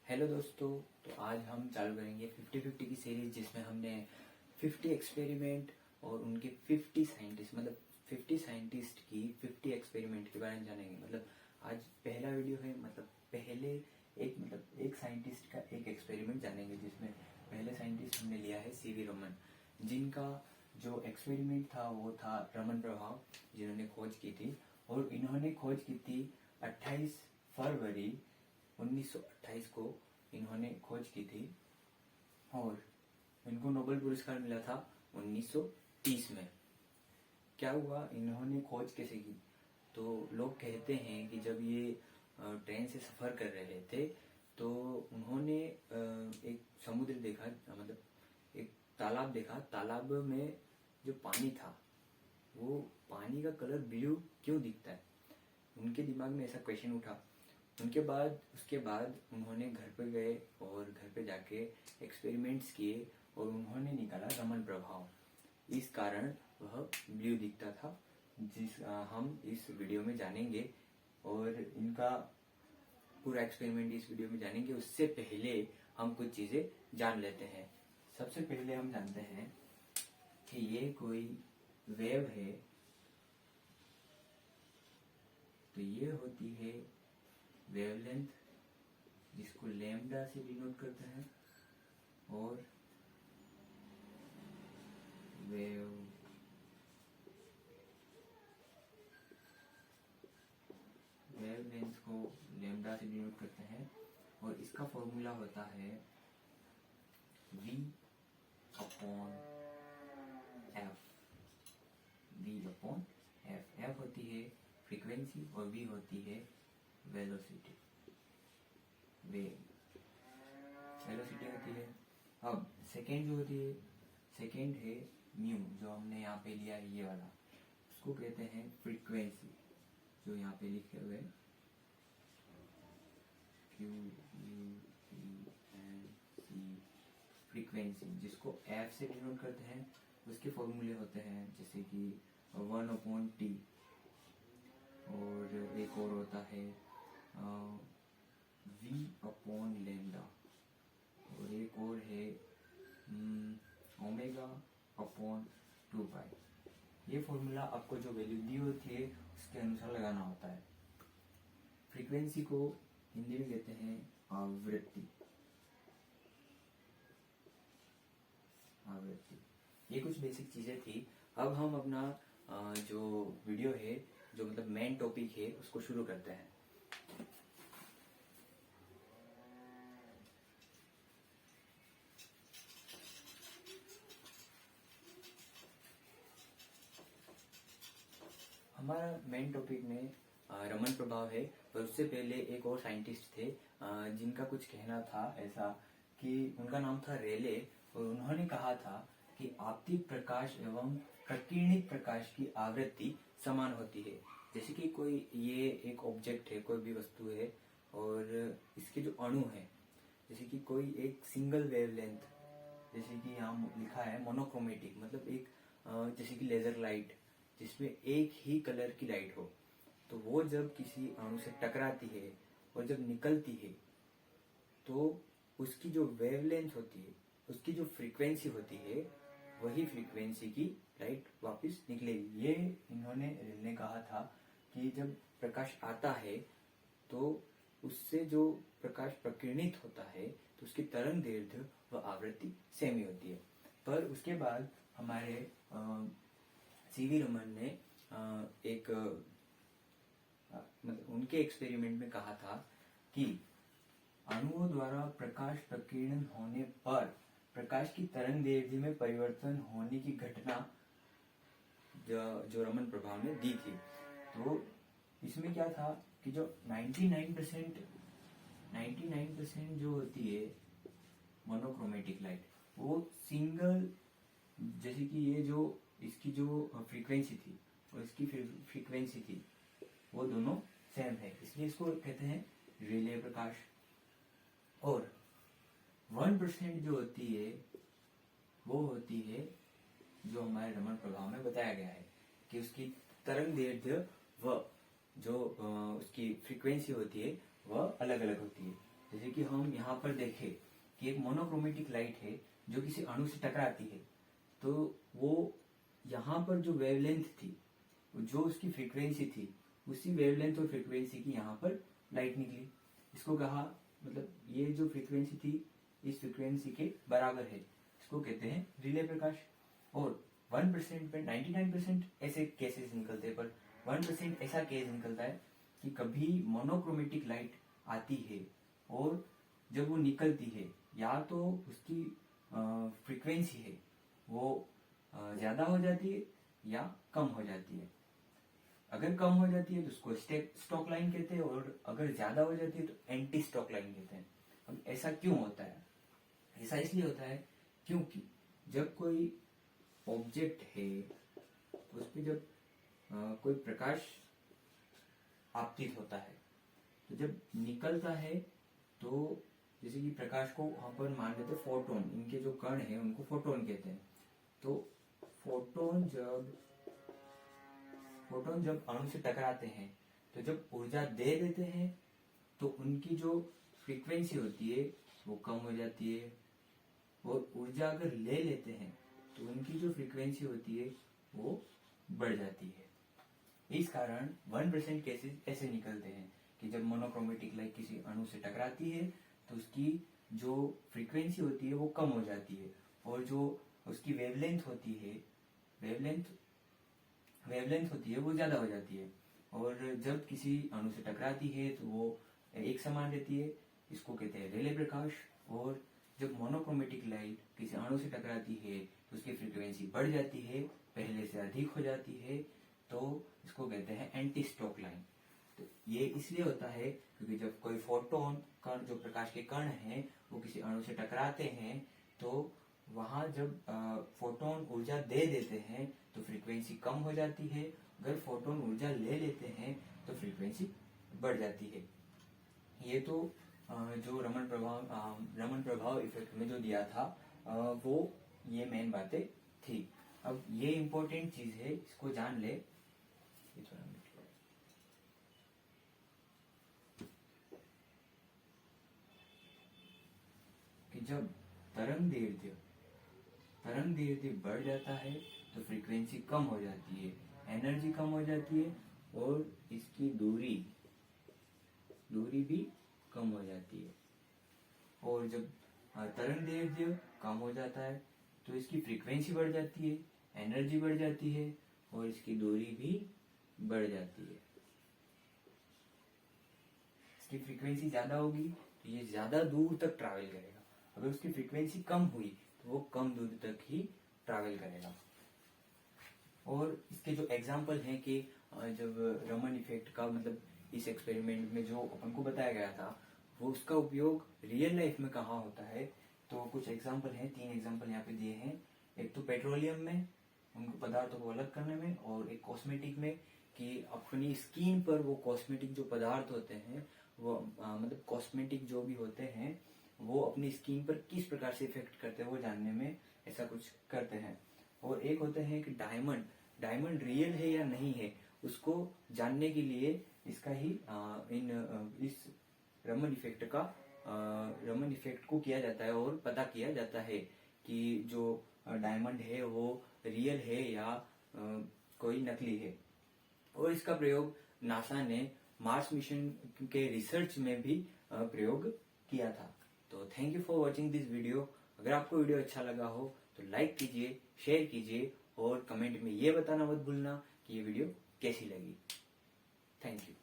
Hello दोस्तों। तो आज हम चालू करेंगे 50-50 की सीरीज, जिसमें हमने 50 एक्सपेरिमेंट और उनके 50 साइंटिस्ट, मतलब 50 साइंटिस्ट की 50 एक्सपेरिमेंट के बारे में जानेंगे। मतलब आज पहला वीडियो है, मतलब पहले एक साइंटिस्ट का एक एक्सपेरिमेंट जानेंगे, जिसमें पहले साइंटिस्ट हमने लिया है सीवी रमन, जिनका जो एक्सपेरिमेंट था वो था रमन प्रभाव, जिन्होंने खोज की थी। और इन्होंने खोज की थी 28 फरवरी 1928 को इन्होंने खोज की थी, और इनको नोबेल पुरस्कार मिला था 1930 में। क्या हुआ, इन्होंने खोज कैसे की? तो लोग कहते हैं कि जब ये ट्रेन से सफर कर रहे थे तो उन्होंने एक समुद्र देखा, मतलब एक तालाब देखा। तालाब में जो पानी था, वो पानी का कलर ब्लू क्यों दिखता है? उनके दिमाग में ऐसा क्वेश्चन उठा। उसके बाद उन्होंने घर पे गए और घर पे जाके एक्सपेरिमेंट्स किए और उन्होंने निकाला रमन प्रभाव। इस कारण वह ब्लू दिखता था, हम इस वीडियो में जानेंगे। और इनका पूरा एक्सपेरिमेंट इस वीडियो में जानेंगे। उससे पहले हम कुछ चीजें जान लेते हैं। सबसे पहले हम जानते हैं कि ये कोई वेव है। तो ये होती है वेवलेंथ, जिसको लैम्डा से डिनोट करते हैं। और वेवलेंथ को लैम्डा से डिनोट करते हैं। और इसका फॉर्मूला होता है v अपॉन f। f होती है फ्रीक्वेंसी और v होती है वेलोसिटी होती है। अब सेकेंड जो होती है, सेकेंड है म्यू, जो हमने यहाँ पे लिया है, ये वाला, उसको कहते हैं फ्रीक्वेंसी, जो यहाँ पे लिखे हुए QUENC, फ्रीक्वेंसी, जिसको F से डिनोट करते हैं। उसके फॉर्मूले होते हैं जैसे कि 1/T, और एक और होता है V/λ, और एक और है ω/2π। ये फॉर्मूला आपको जो वैल्यू दी होती है उसके अनुसार लगाना होता है। फ्रीक्वेंसी को हिंदी में कहते हैं आवृत्ति। ये कुछ बेसिक चीजें थी। अब हम अपना जो वीडियो है, जो मतलब मेन टॉपिक है, उसको शुरू करते हैं। हमारा मेन टॉपिक में रमन प्रभाव है। पर उससे पहले एक और साइंटिस्ट थे जिनका कुछ कहना था ऐसा कि उनका नाम था रेले, और उन्होंने कहा था कि आपतित प्रकाश एवं प्रकीर्णित प्रकाश की आवृत्ति समान होती है। जैसे कि ये एक ऑब्जेक्ट है, कोई भी वस्तु है, और इसके जो अणु है, जैसे कि कोई एक सिंगल वेवलेंथ, जैसे कि यहाँ लिखा है मोनोक्रोमेटिक, मतलब एक जैसे कि लेजर लाइट, जिसमें एक ही कलर की लाइट हो, तो वो जब किसी अणु से टकराती है और जब निकलती है, तो उसकी जो वेवलेंथ होती है, उसकी जो फ्रीक्वेंसी होती है, वही फ्रीक्वेंसी की लाइट वापस निकलेगी। ये इन्होंने ने कहा था कि जब प्रकाश आता है तो उससे जो प्रकाश प्रकीर्णित होता है, तो उसकी तरंग दैर्ध्य व आवृत्ति सेम ही होती है। पर उसके बाद हमारे सीवी रमन ने एक मतलब उनके एक्सपेरिमेंट में कहा था कि अणुओं द्वारा प्रकाश प्रकीर्णन होने पर प्रकाश की तरंग दैर्ध्य में परिवर्तन होने की घटना जो रमन प्रभाव ने दी थी। तो इसमें क्या था कि जो 99% जो होती है मोनोक्रोमेटिक लाइट, वो सिंगल, जैसे कि ये जो इसकी जो फ्रीक्वेंसी थी और इसकी फ्रीक्वेंसी थी, वो दोनों सेम है, इसलिए इसको कहते हैं रिले प्रकाश। और 1% जो होती है, वो होती है जो हमारे रमन प्रभाव में बताया गया है कि उसकी तरंग दैर्ध्य व जो उसकी फ्रीक्वेंसी होती है वह अलग अलग होती है। जैसे कि हम यहाँ पर देखें कि एक मोनोक्रोमेटिक लाइट है जो किसी अणु से टकराती है, तो वो यहाँ पर जो वेवलेंथ थी, जो उसकी फ्रीक्वेंसी थी, उसी वेवलेंथ और फ्रीक्वेंसी की यहाँ पर लाइट निकली। इसको कहा, मतलब ये जो फ्रीक्वेंसी थी इस फ्रीक्वेंसी के बराबर है, इसको कहते हैं रिले प्रकाश। और 1% पे 99% ऐसे केसेस निकलते हैं, पर 1% ऐसा केस निकलता है कि कभी मोनोक्रोमेटिक लाइट आती है और जब वो निकलती है, या तो उसकी फ्रीक्वेंसी है वो ज्यादा हो जाती है या कम हो जाती है। अगर कम हो जाती है तो उसको स्टॉक लाइन कहते हैं, और अगर ज्यादा हो जाती है तो एंटी स्टॉक लाइन कहते हैं। अब ऐसा क्यों होता है? ऐसा इसलिए होता है क्योंकि जब कोई ऑब्जेक्ट है उस पर जब कोई प्रकाश आपतित होता है, तो जब निकलता है तो जैसे कि प्रकाश को वहां पर मान लेते हैं फोटोन, इनके जो कण है उनको फोटोन कहते हैं। तो फोटोन जब अणु से टकराते हैं तो जब ऊर्जा दे देते हैं तो उनकी जो फ्रीक्वेंसी होती है वो कम हो जाती है, और ऊर्जा अगर ले लेते हैं तो उनकी जो फ्रीक्वेंसी होती है वो बढ़ जाती है। इस कारण 1% केसेस ऐसे निकलते हैं कि जब मोनोक्रोमेटिक लाइट किसी अणु से टकराती है तो उसकी जो फ्रीक्वेंसी होती है वो कम हो जाती है, और जो उसकी वेवलेंथ होती है वो ज्यादा हो जाती है। और जब किसी अणु से टकराती है तो वो एक समान रहती है, इसको कहते हैं रेले प्रकाश। और जब मोनोक्रोमेटिक लाइट किसी अणु से टकराती है तो उसकी फ्रीक्वेंसी बढ़ जाती है, पहले से अधिक हो जाती है, तो इसको कहते हैं एंटी स्टॉक लाइन। तो ये इसलिए होता है क्योंकि जब कोई फोटोन कण, जो प्रकाश के कण हैं, वो किसी अणु से टकराते हैं तो वहां जब फोटोन ऊर्जा दे देते हैं तो फ्रीक्वेंसी कम हो जाती है, अगर फोटोन ऊर्जा ले लेते हैं तो फ्रीक्वेंसी बढ़ जाती है। ये तो जो रमन प्रभाव इफेक्ट में जो दिया था वो ये मेन बातें थी। अब ये इम्पोर्टेंट चीज है, इसको जान ले। ये थोड़ा कि जब तरंग दैर्ध्य बढ़ जाता है तो फ्रीक्वेंसी कम हो जाती है, एनर्जी कम हो जाती है, और इसकी दूरी भी कम हो जाती है। और जब तरंग दैर्ध्य कम हो जाता है तो इसकी फ्रीक्वेंसी बढ़ जाती है, एनर्जी बढ़ जाती है, और इसकी दूरी भी बढ़ जाती है। इसकी फ्रीक्वेंसी ज्यादा होगी तो ये ज्यादा दूर तक ट्रैवल करेगा, अगर उसकी फ्रीक्वेंसी कम हुई तो वो कम दूर तक ही ट्रैवल करेगा। और इसके जो एग्जाम्पल हैं कि जब रमन इफेक्ट का, मतलब इस एक्सपेरिमेंट में जो अपन को बताया गया था, वो उसका उपयोग रियल लाइफ में कहाँ होता है, तो कुछ एग्जाम्पल हैं, 3 एग्जाम्पल यहाँ पे दिए हैं। एक तो पेट्रोलियम में, उनको पदार्थों को अलग करने में, और एक कॉस्मेटिक में कि अपनी स्किन पर वो कॉस्मेटिक जो पदार्थ होते हैं वो मतलब कॉस्मेटिक जो भी होते हैं वो अपनी स्किन पर किस प्रकार से इफेक्ट करते हैं वो जानने में ऐसा कुछ करते हैं। और एक होते हैं कि डायमंड रियल है या नहीं है उसको जानने के लिए इसका ही इस रमन इफेक्ट को किया जाता है, और पता किया जाता है कि जो डायमंड है वो रियल है या कोई नकली है। और इसका प्रयोग नासा ने मार्स मिशन के रिसर्च में भी प्रयोग किया था। तो thank you for watching this video. अगर आपको वीडियो अच्छा लगा हो तो लाइक कीजिए, शेयर कीजिए, और कमेंट में ये बताना मत भूलना कि ये वीडियो कैसी लगी। Thank you.